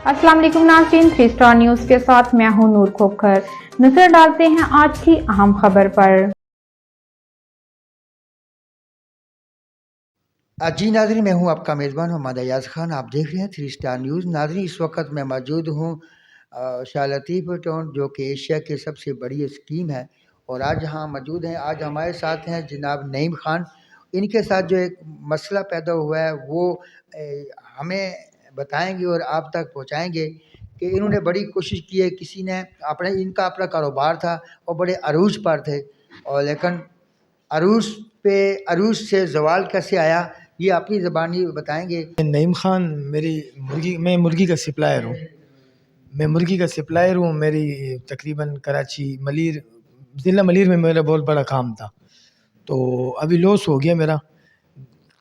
अस्सलाम वालेकुम नाज़रीन, 3 स्टार न्यूज़ के साथ मैं हूं नूर खोखर। नजर डालते हैं आज की अहम खबर पर। जी नाज़रीन, मैं हूं आपका मेज़बान मोहम्मद अयाज़ खान। आप देख रहे हैं 3 स्टार न्यूज़। नाज़रीन, इस वक्त मैं मौजूद हूं शाह लतीफ़ टाउन, जो कि एशिया की सबसे बड़ी स्कीम है, और आज यहाँ मौजूद हैं। आज हमारे साथ हैं जनाब नईम खान। इनके साथ जो एक मसला पैदा हुआ है वो हमें बताएंगे और आप तक पहुँचाएँगे कि इन्होंने बड़ी कोशिश की है। किसी ने इनका अपना कारोबार था और बड़े अरूज पर थे, और लेकिन अरूज से ज़वाल कैसे आया, ये अपनी ज़बानी बताएंगे। नईम खान, मैं मुर्गी का सप्लायर हूँ। मेरी तकरीबन कराची मलीर, ज़िला मलीर में मेरा बहुत बड़ा काम था, तो अभी लॉस हो गया मेरा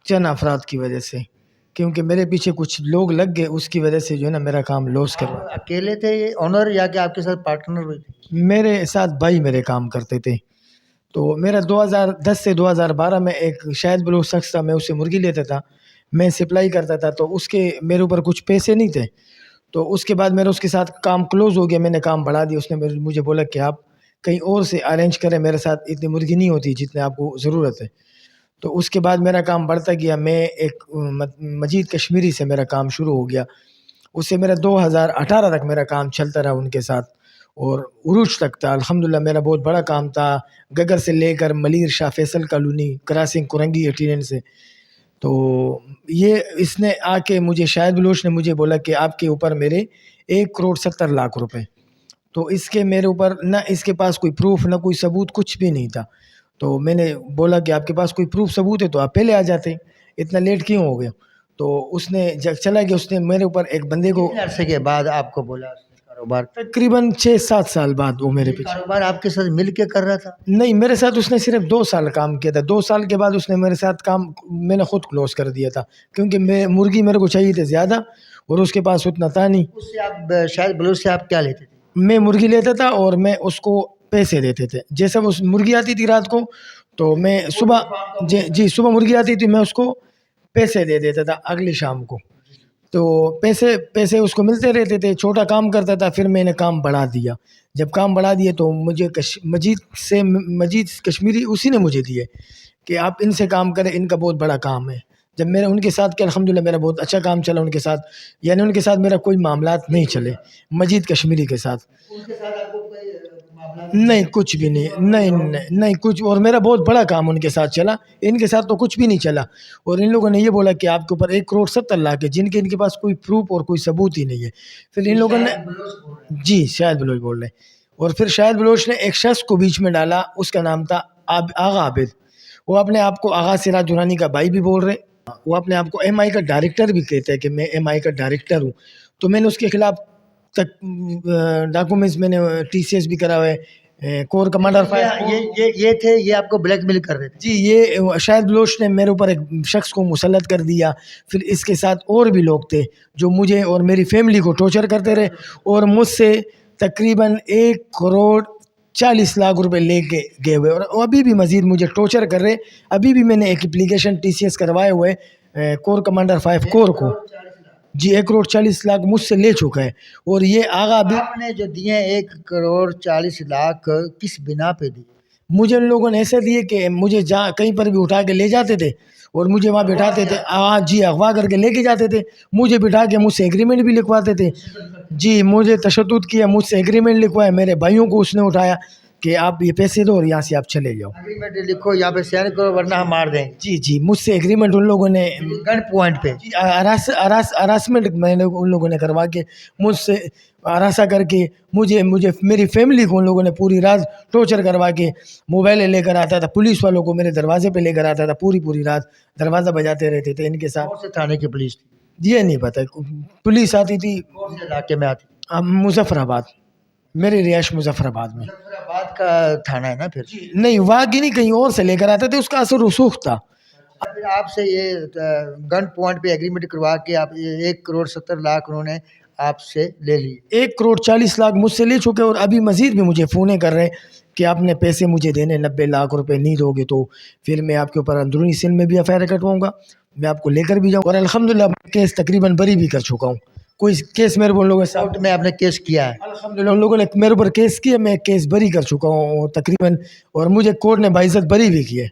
चंद अफराद की वजह से, क्योंकि मेरे पीछे कुछ लोग लग गए। उसकी वजह से जो है ना मेरा काम लॉस कर। अकेले थे ये ओनर, या कि आपके साथ पार्टनर हुए थे? मेरे साथ भाई मेरे काम करते थे। तो मेरा 2010 से 2012 में एक शायद बलूच शख्स था, मैं उससे मुर्गी लेता था, मैं सप्लाई करता था, तो उसके मेरे ऊपर कुछ पैसे नहीं थे। तो उसके बाद मेरा उसके साथ काम क्लोज़ हो गया, मैंने काम बढ़ा दिया। उसने मुझे बोला कि आप कहीं और से अरेंज करें, मेरे साथ इतनी मुर्गी नहीं होती जितने आपको ज़रूरत है। तो उसके बाद मेरा काम बढ़ता गया। मैं एक मजीद कश्मीरी से मेरा काम शुरू हो गया। उससे मेरा 2018 तक मेरा काम चलता रहा उनके साथ, और उरूज तक था। अल्हम्दुलिल्लाह मेरा बहुत बड़ा काम था, गगर से लेकर मलीर, शाह फैसल कॉलोनी, क्रॉसिंग कुरंगी 89 से। तो ये इसने आके मुझे, शायद बलोच ने मुझे बोला कि आपके ऊपर मेरे 1,70,00,000 रुपए। तो इसके मेरे ऊपर ना इसके पास कोई प्रूफ, ना कोई सबूत, कुछ भी नहीं था। तो मैंने बोला कि आपके पास कोई प्रूफ सबूत है तो आप पहले आ जाते, इतना लेट क्यों हो गया? तो उसने जब चला गया, उसने मेरे ऊपर एक बंदे को, कितने अरसे के बाद आपको बोला उसने कारोबार? तकरीबन 6-7 साल बाद वो मेरे पीछे। कारोबार आपके साथ मिल के कर रहा था? नहीं, मेरे साथ उसने सिर्फ 2 साल काम किया था। 2 साल के बाद उसने मेरे साथ काम, मैंने खुद क्लोज कर दिया था, क्योंकि मैं मुर्गी मेरे को चाहिए थी ज़्यादा और उसके पास उतना था नहीं। उससे आप शायद बलूच से आप क्या लेते थे? मैं मुर्गी लेता था और मैं उसको पैसे देते थे। जैसे उस मुर्गी आती थी रात को, तो मैं सुबह जी सुबह मुर्गी आती थी, मैं उसको पैसे दे देता था अगली शाम को। तो पैसे पैसे उसको मिलते रहते थे। छोटा काम करता था, फिर मैंने काम बढ़ा दिया। जब काम बढ़ा दिए तो मुझे मजीद कश्मीरी उसी ने मुझे दिए कि आप इनसे काम करें, इनका बहुत बड़ा काम है। जब मैंने उनके साथ किया, अल्हम्दुलिल्लाह मेरा बहुत अच्छा काम चला उनके साथ, यानी उनके साथ मेरा कोई मामलात नहीं चले मजीद कश्मीरी के साथ। उनके साथ आपको कोई मामला नहीं, कुछ भी नहीं, नहीं कुछ। और मेरा बहुत बड़ा काम उनके साथ चला, इनके साथ तो कुछ भी नहीं चला। और इन लोगों ने ये बोला कि आपके ऊपर 1,70,00,000 है, जिनके इनके पास कोई प्रूफ और कोई सबूत ही नहीं है। फिर इन लोगों ने, जी शायद बलोच बोल रहे हैं। और फिर शायद बलोच ने एक शख्स को बीच में डाला, उसका नाम था आगा आबिद। वो अपने आप को आगा सिराज दुरानी का भाई भी बोल रहे, वो अपने आप को एमआई का डायरेक्टर भी कहते हैं कि मैं एमआई का डायरेक्टर हूँ। तो मैंने उसके खिलाफ तक डॉक्यूमेंट्स, मैंने टीसीएस भी करा हुआ है, कोर कमांडर ये थे, ये आपको ब्लैकमेल कर रहे थे? जी। ये शायद बलोच ने मेरे ऊपर एक शख्स को मुसल्लत कर दिया। फिर इसके साथ और भी लोग थे जो मुझे और मेरी फैमिली को टॉर्चर करते रहे, और मुझसे तकरीबन 1,40,00,000 रुपए लेके गए हुए, और अभी भी मजीद मुझे टॉर्चर कर रहे। अभी भी मैंने एक एप्लीकेशन टीसीएस करवाए हुए कोर कमांडर 5 कोर को। जी, 1,40,00,000 मुझसे ले चुका है। और ये आगा भी, आपने जो दिए 1,40,00,000 किस बिना पे दिए? मुझे उन लोगों ने ऐसे दिए कि मुझे जहाँ कहीं पर भी उठा के ले जाते थे और मुझे वहाँ बिठाते थे। हाँ जी, अगवा करके लेके जाते थे, मुझे बिठा के मुझसे एग्रीमेंट भी लिखवाते थे। जी, मुझे तशद्दुद किया, मुझसे एग्रीमेंट लिखवाया। मेरे भाइयों को उसने उठाया कि आप ये पैसे दो और यहाँ से आप चले जाओ। एग्रीमेंट लिखो, यहाँ पे साइन करो वरना हम मार देंगे। जी जी, मुझसे एग्रीमेंट उन लोगों ने, गन पॉइंट पे। जी, हरासमेंट मैंने उन लोगों ने करवा के, मुझसे हरासा करके, मुझे मुझे मेरी फैमिली को उन लोगों ने पूरी रात टॉर्चर करवा के मोबाइल लेकर आता था। पुलिस वालों को मेरे दरवाजे पे लेकर आता था, पूरी पूरी रात दरवाज़ा बजाते रहते थे इनके साथ। कौन से थाने की पुलिस थी? ये नहीं पता, पुलिस आती थी कौन से इलाके में आती? मुजफ्फराबाद, मेरी रिहाइश मुजफ्फराबाद में। मुजफ्फराबाद का थाना है ना फिर? नहीं, वहाँ की नहीं, कहीं और से लेकर आते थे, उसका असर रसूख था। फिर आपसे ये गन पॉइंट पे एग्रीमेंट करवा के आप 1,70,00,000 उन्होंने आपसे ले लिए। 1,40,00,000 मुझसे ले चुके, और अभी मजीद भी मुझे फ़ोनें कर रहे हैं कि आपने पैसे मुझे देने 90,00,000 रुपए, नहीं दोगे तो फिर मैं आपके ऊपर अंदरूनी सेल में भी एफआईआर कटवाऊँगा, मैं आपको लेकर भी जाऊँ। और अल्हम्दुलिल्लाह केस तकरीबन बरी भी कर चुका हूँ, कोई केस मेरे को उन लोगों के साथ कोर्ट में आपने केस किया है? अल्हम्दुलिल्लाह उन लोगों ने मेरे ऊपर केस किया, मैं केस बरी कर चुका हूँ तकरीबन, और मुझे कोर्ट ने बाइज्जत बरी भी की है।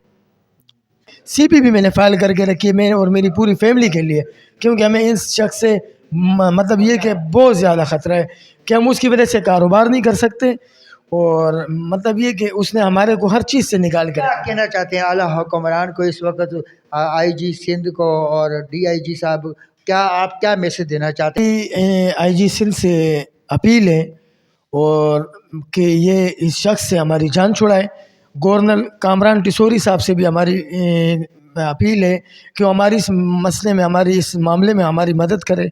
सीपी भी मैंने फाइल करके रखी है मैं और मेरी पूरी फैमिली के लिए, क्योंकि हमें इस शख्स से मतलब ये कि बहुत ज़्यादा ख़तरा है कि हम उसकी वजह से कारोबार नहीं कर सकते, और मतलब ये कि उसने हमारे को हर चीज़ से निकाल कर क्या कहना चाहते हैं आला हुक्मरान को इस वक्त, आईजी सिंध को और डीआईजी साहब, आप क्या मैसेज देना चाहते हैं? आईजी सिंध से अपील है और कि ये इस शख्स से हमारी जान छुड़ाए। गवर्नर कामरान टिसोरी साहब से भी हमारी अपील है कि वो हमारी इस मसले में, हमारी इस मामले में हमारी मदद करे,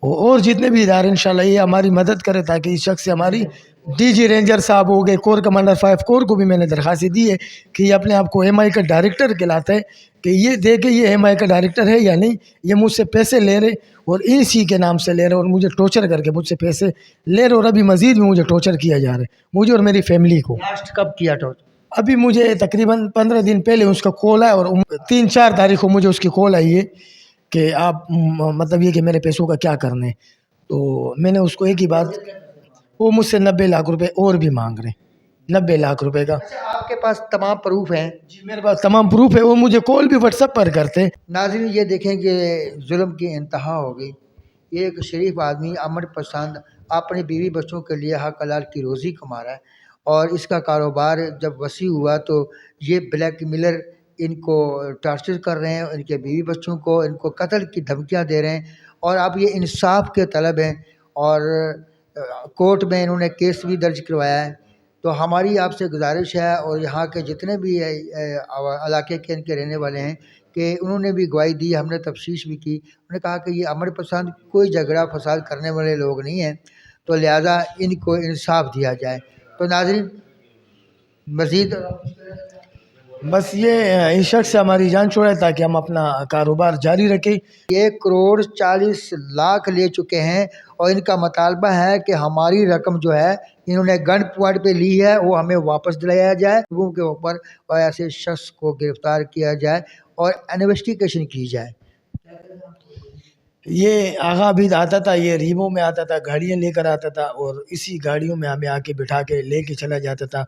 और जितने भी इदारे इंशाल्लाह ये हमारी मदद करे, ताकि इस शख्स से हमारी डीजी रेंजर साहब हो गए, कोर कमांडर 5 कोर को भी मैंने दरख्वास्त दी है कि ये अपने आप को एमआई का डायरेक्टर कहलाता है, कि ये देखे ये एमआई का डायरेक्टर है या नहीं, ये मुझसे पैसे ले रहे और इसी के नाम से ले रहे और मुझे टॉर्चर करके मुझसे पैसे ले रहे, और अभी मज़ीद भी मुझे टॉर्चर किया जा रहा है, मुझे और मेरी फैमिली को। लास्ट कब किया टॉर्चर? अभी मुझे तकरीबन 15 दिन पहले उसका कॉल आया, और 3-4 तारीख को मुझे उसकी कॉल आई है कि आप मतलब ये कि मेरे पैसों का क्या करना है। तो मैंने उसको एक ही बात, वो मुझसे 90 लाख रुपए और भी मांग रहे हैं, 90 लाख रुपए का। अच्छा, आपके पास तमाम प्रूफ हैं? जी मेरे पास तमाम प्रूफ है, वो मुझे कॉल भी व्हाट्सएप पर करते हैं। नाज़रीन ये देखें कि जुल्म की इंतहा हो गई। ये एक शरीफ आदमी अमर पसंद अपने बीवी बच्चों के लिए हक हलाल की रोज़ी कमा रहा है, और इसका कारोबार जब वसी हुआ तो ये ब्लैक मेलर इनको टार्चर कर रहे हैं, इनके बीवी बच्चों को, इनको कत्ल की धमकियां दे रहे हैं, और अब ये इंसाफ के तलब हैं, और कोर्ट में इन्होंने केस भी दर्ज करवाया है। तो हमारी आपसे गुजारिश है, और यहाँ के जितने भी इलाके के इनके रहने वाले हैं, कि उन्होंने भी गवाही दी, हमने तफ्तीश भी की, उन्होंने कहा कि ये अमर पसंद कोई झगड़ा फसाद करने वाले लोग नहीं हैं, तो लिहाजा इनको इंसाफ दिया जाए। तो नाज़रीन मज़ीद बस ये इस शख्स से हमारी जान छुड़ाए ताकि हम अपना कारोबार जारी रखें। 1,40,00,000 ले चुके हैं, और इनका मुतालबा है कि हमारी रकम जो है इन्होंने गन पॉइंट पे ली है वो हमें वापस दिलाया जाए, लोगों के ऊपर और ऐसे शख्स को गिरफ्तार किया जाए और इन्वेस्टिगेशन की जाए। ये आगा भी आता था, ये रीमो में आता था, गाड़ियाँ लेकर आता था, और इसी गाड़ियों में हमें आके बिठा के लेके चला जाता था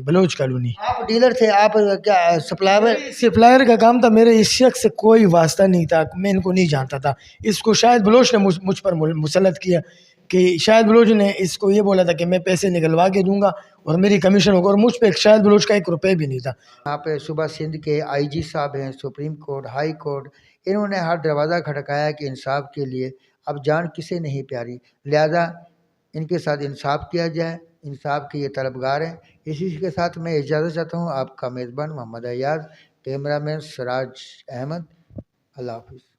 बलोच कॉलोनी। आप डीलर थे? आप क्या सप्लायर? सप्लायर का काम था, मेरे इस शख्स से कोई वास्ता नहीं था, मैं इनको नहीं जानता था। इसको शायद बलोच ने मुझ पर मुसलत किया, कि शायद बलोच ने इसको ये बोला था कि मैं पैसे निकलवा के दूंगा और मेरी कमीशन होगा, और मुझ पे शायद बलोच का 1 रुपये भी नहीं था। यहाँ पे सुबह सिंध के आईजी साहब हैं, सुप्रीम कोर्ट, हाई कोर्ट, इन्होंने हर दरवाज़ा खटकाया कि इंसाफ के लिए। अब जान किसे नहीं प्यारी, लिहाजा इनके साथ इंसाफ किया जाए, इंसाफ के ये तलबगार हैं। इसी के साथ मैं इजाज़त चाहता हूँ। आपका मेज़बान मोहम्मद अय्याज, कैमरामैन सराज अहमद। अल्लाह हाफ़िज़।